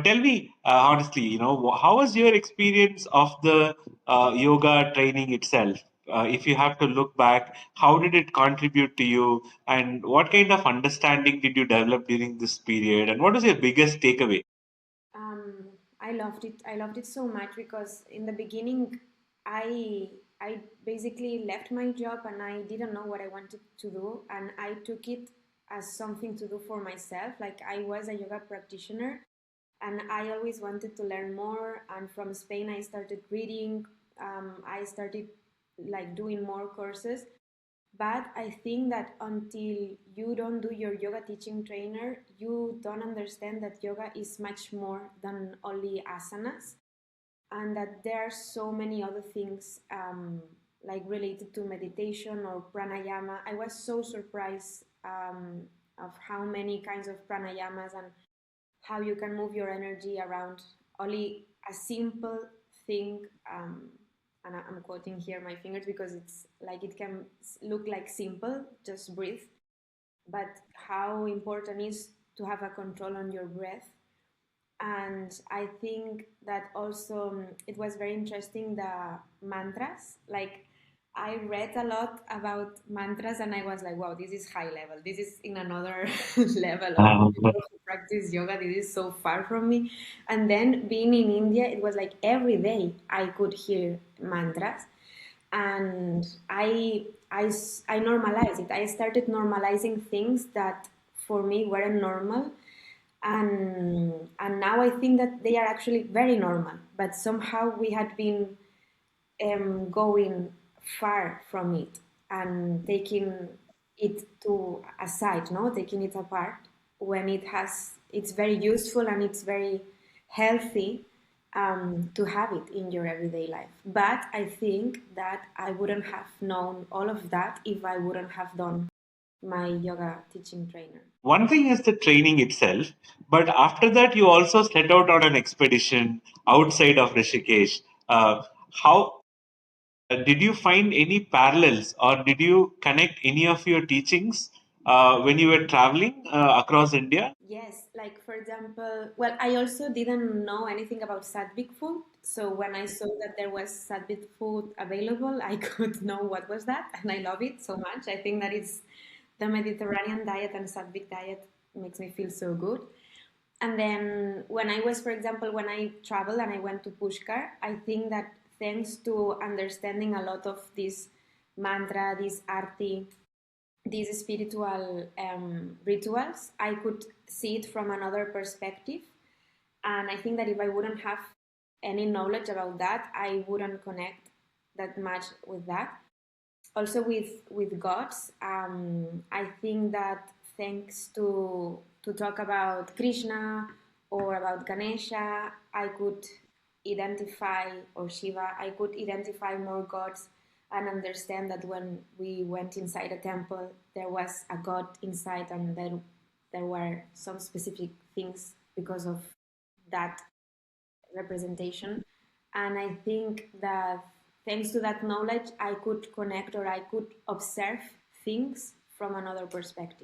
But tell me honestly, how was your experience of the yoga training itself? If you have to look back, how did it contribute to you, and what kind of understanding did you develop during this period, and what was your biggest takeaway? Um, I loved it. I loved it so much because in the beginning, I I basically left my job and I didn't know what I wanted to do, and I took it as something to do for myself. Like I was a yoga practitioner, and I always wanted to learn more. And from Spain, I started reading. I started like doing more courses, but I think that until you don't do your yoga teaching trainer, you don't understand that yoga is much more than only asanas, and that there are so many other things like related to meditation or pranayama. I was so surprised of how many kinds of pranayamas and how you can move your energy around only a simple thing. And I'm quoting here my fingers because it's like it can look like simple, just breathe, but how important is to have a control on your breath. And I think that also it was very interesting the mantras. Like I read a lot about mantras and I was like, wow, this is high level. This is in another level of people who practice yoga. This is so far from me. And then being in India, it was like every day I could hear mantras, and I normalized it. I started normalizing things that for me weren't normal, and now I think that they are actually very normal. But somehow we had been going far from it and taking it to a side, no, taking it apart when it's very useful and it's very healthy to have it in your everyday life. But I think that I wouldn't have known all of that if I wouldn't have done my yoga teaching trainer. One thing is the training itself, but after that, you also set out on an expedition outside of Rishikesh. How did you find any parallels, or did you connect any of your teachings when you were traveling across India? Yes, like for example, well, I also didn't know anything about sadhvik food. So when I saw that there was sadhvik food available, I could know what was that, and I love it so much. I think that it's the Mediterranean diet and sadhvik diet makes me feel so good. And then when I was, for example, when I traveled and I went to Pushkar, I think that thanks to understanding a lot of this mantra, this arti, these spiritual rituals, I could see it from another perspective. And I think that if I wouldn't have any knowledge about that, I wouldn't connect that much with that. Also, with gods, I think that thanks to talk about Krishna or about Ganesha, I could identify, or Shiva, I could identify more gods and understand that when we went inside a temple, there was a god inside, and there were some specific things because of that representation. And I think that thanks to that knowledge, I could connect or I could observe things from another perspective.